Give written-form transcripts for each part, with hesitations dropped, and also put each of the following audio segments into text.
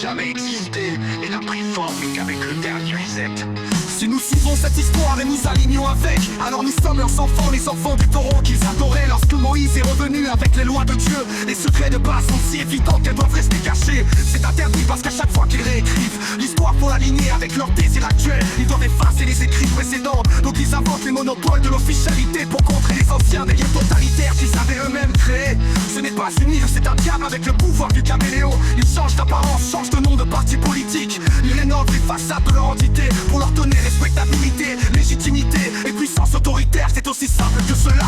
jamais existé et n'a pris forme qu'avec le dernier reset. Si nous suivons cette histoire et nous alignons avec, alors nous sommes leurs enfants, les enfants du taureau qu'ils adoraient. Lorsque Moïse est revenu avec les lois de Dieu, les secrets de base sont si évidents qu'elles doivent rester cachées. C'est interdit parce qu'à chaque fois qu'ils réécrivent l'histoire pour l'aligner avec leurs désirs actuels, ils doivent effacer les écrits précédents. Donc ils inventent les monopoles de l'officialité pour contrer les anciens délires totalitaires qu'ils avaient eux-mêmes créés. Ce n'est pas une île, c'est un diable avec le pouvoir du caméléon. Ils changent d'apparence, changent de nom de parti politique. Ils rénovent les façades de leur entité pour leur donner respectabilité, légitimité et puissance autoritaire. C'est aussi simple que cela.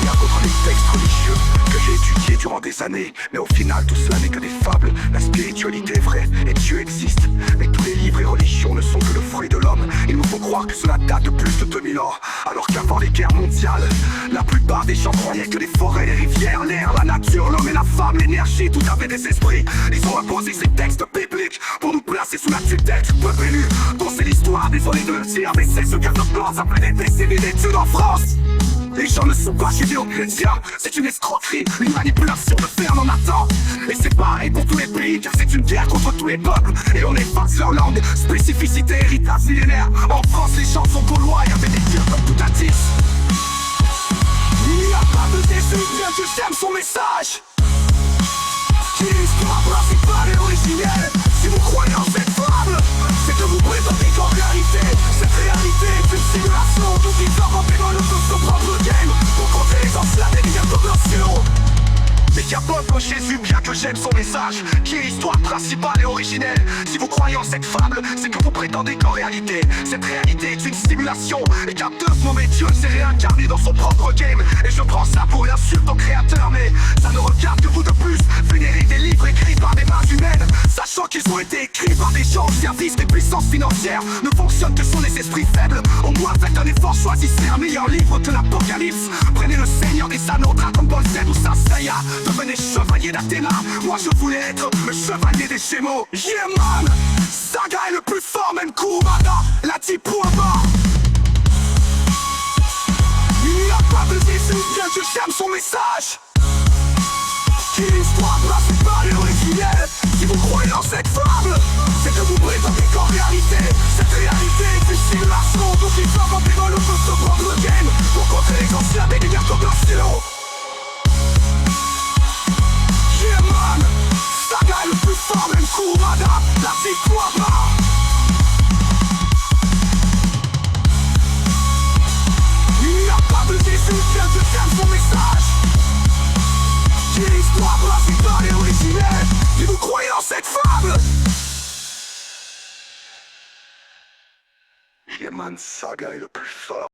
Rien contre les textes religieux que j'ai étudiés durant des années, mais au final tout cela n'est que des fables. La spiritualité est vraie et Dieu existe, mais tous les livres et religions ne sont que le fruit de l'homme. Il nous faut croire que cela date de plus de 2000 ans, alors qu'avant les guerres mondiales, la plupart des gens croyaient que les forêts, les rivières, l'air, la nature, l'homme et la femme, l'énergie, tout avait des esprits. Ils ont imposé ces textes bibliques pour nous placer sous la tutelle du peuple élu, dont c'est l'histoire, désolé de le dire, mais c'est ce qu'un blanc appelait des décennies d'études en France. Les gens ne sont pas judéo-chrétiens, c'est une escroquerie, une manipulation de fer en attend. Et c'est pareil pour tous les pays, car c'est une guerre contre tous les peuples. Et on efface leur langue, spécificité, héritage millénaire. En France, les gens sont gaulois, il y avait des dieux comme tout à 10. Il n'y a pas de déçu, bien que j'aime son message. Qui est l'histoire principale et originelle. Si vous croyez en cette fable, c'est que vous prétendez qu'en réalité, cette réalité est une simulation. Tout ils inventent dans son propre game pour contrer les anciens délires d'obsession. Mais qu'il y a peuple Jésus, bien que j'aime son message, qui est l'histoire principale et originelle. Si vous croyez en cette fable, c'est que vous prétendez qu'en réalité, cette réalité est une simulation, et qu'un teuf nommé Dieu s'est réincarné dans son propre game. Et je prends ça pour une insulte au créateur, mais ça ne regarde que vous de plus. Vénérer des livres écrits par des mains humaines, sachant qu'ils ont été écrits par des gens au service des puissances financières, ne fonctionnent que sur les esprits faibles. Au moins faites un effort, choisissez un meilleur livre que l'Apocalypse. Prenez le Seigneur des Anneaux, Dragon Ball Z ou Saint Seiya. Devenez chevalier d'Athéna, moi je voulais être le chevalier des Gémeaux. Yeah man, Saga est le plus fort, même Kurumada l'a dit point bas. Il n'y a pas de déçu, bien que j'aime son message. Qui est l'histoire principale et originelle. Si vous croyez dans cette fable, c'est que vous prétendez qu'en réalité, cette réalité est une simulation. Donc ils inventent dans le feu se prendre le game pour contrer les anciens délires d'obsession. Yeah man, Saga est le plus fort, même Kurumada l'a dit point bas. Il n'y a pas de déçu, bien que j'aime son message. Qui est l'histoire principale et originelle. Si vous croyez dans cette fable, yeah man, Saga est le plus fort.